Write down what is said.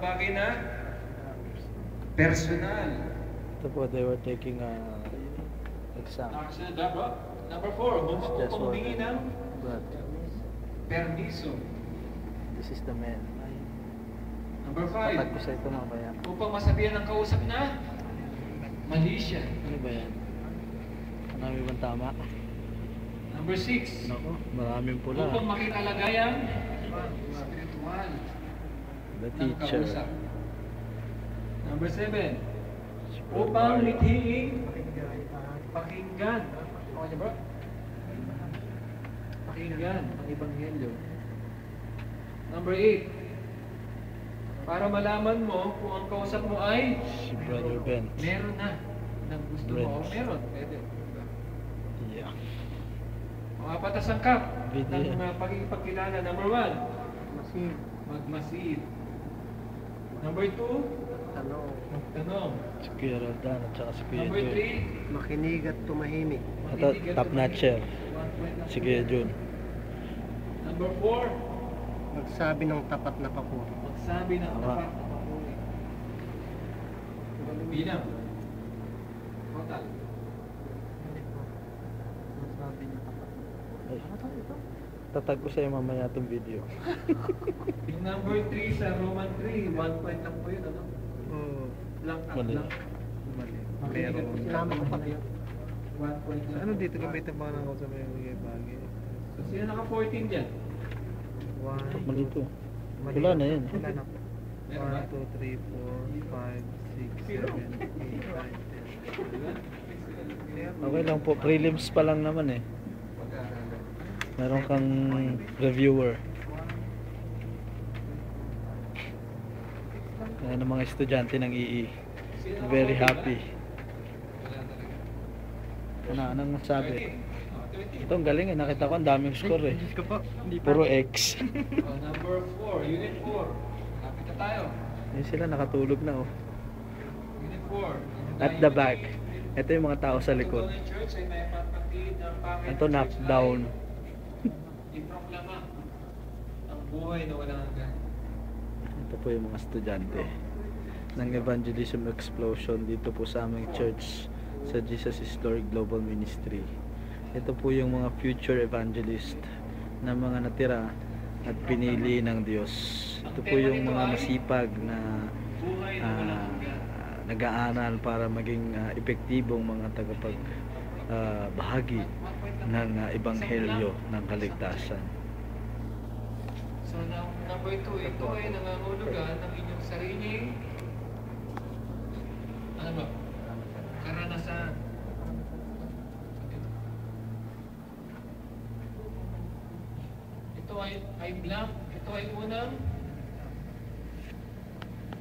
bagay na personal. Ito po, they were taking exam. Number 4, Just humingi ng but permiso. this is the man. Number 5, Tatag ko sa ito mamaya. upang masabihan ng kausap na mali siya. Ano ba yan? Marami bang tama? Number 6, Nako, maraming pula. upang makikalagayan spiritual The ng teacher. kausap. Number 7, upang mithiing pakinggan. Okay niyo bro? Pakinggan ang Ebanghelyo. Number 8, para malaman mo kung ang kausap mo ay Si Brother Ben. meron na ng gusto mo o meron. Pwede. Yeah. Ang apat na sangkap Video. ng pagkikipagkilala. Number 1, magmasid. Number 2, magtanong. Si Kuya Roldan at saka si Kuya Number Jun. 3, Makinig at tumahimik. Ito, top notcher. Si Kuya Jun. Number 4, Magsabi ng tapat na papuri. magsabi ng Tama. tapat na papuri. Bilang. Total. Ay, tatag ko sa'yo mamaya itong video. Yung number 3 sa Roman 3, 1 point lang po yun, ano? Oo. Lang at Mali. lang. Mali. Pero, Tama ko pala yun. 1 point lang. Ano dito gamitin pa ng kausap yung mga bagay? So, sino naka-14 dyan? Mali to. Wala na yun. Wala na po. Meron ba? 1, 2, 3, 4, 5, 6, 7, 8, 9, 10. Okay lang po. Prelims pa lang naman eh. Meron kang reviewer. Ayan ang mga estudyante ng EE. Very happy. Anong masabi? Ito ang galing eh. Nakita ko ang daming score eh. Puro X. Number 4, Unit 4. Lapit na tayo. Yun sila nakatulog na oh. Unit 4. At the back. Ito yung mga tao sa likod. Ang church ay may papatid ng pangit. Ito knockdown. Iproklama ang buhay na walang hanggan. Ito po yung mga estudyante ng Evangelism Explosion dito po sa aming church sa Jesus is Lord Global Ministry. Ito po yung mga future evangelist na mga natira at pinili ng Diyos. Ito po yung mga masipag na Buhay na walang hanggan. nag-aaral para maging epektibong mga bahagi ng ebanghelyo ng kaligtasan. So, number 2, ito ay nangangulugan ng inyong sariling ano ba? Karanasan. Ito ay blank. Ito ay unang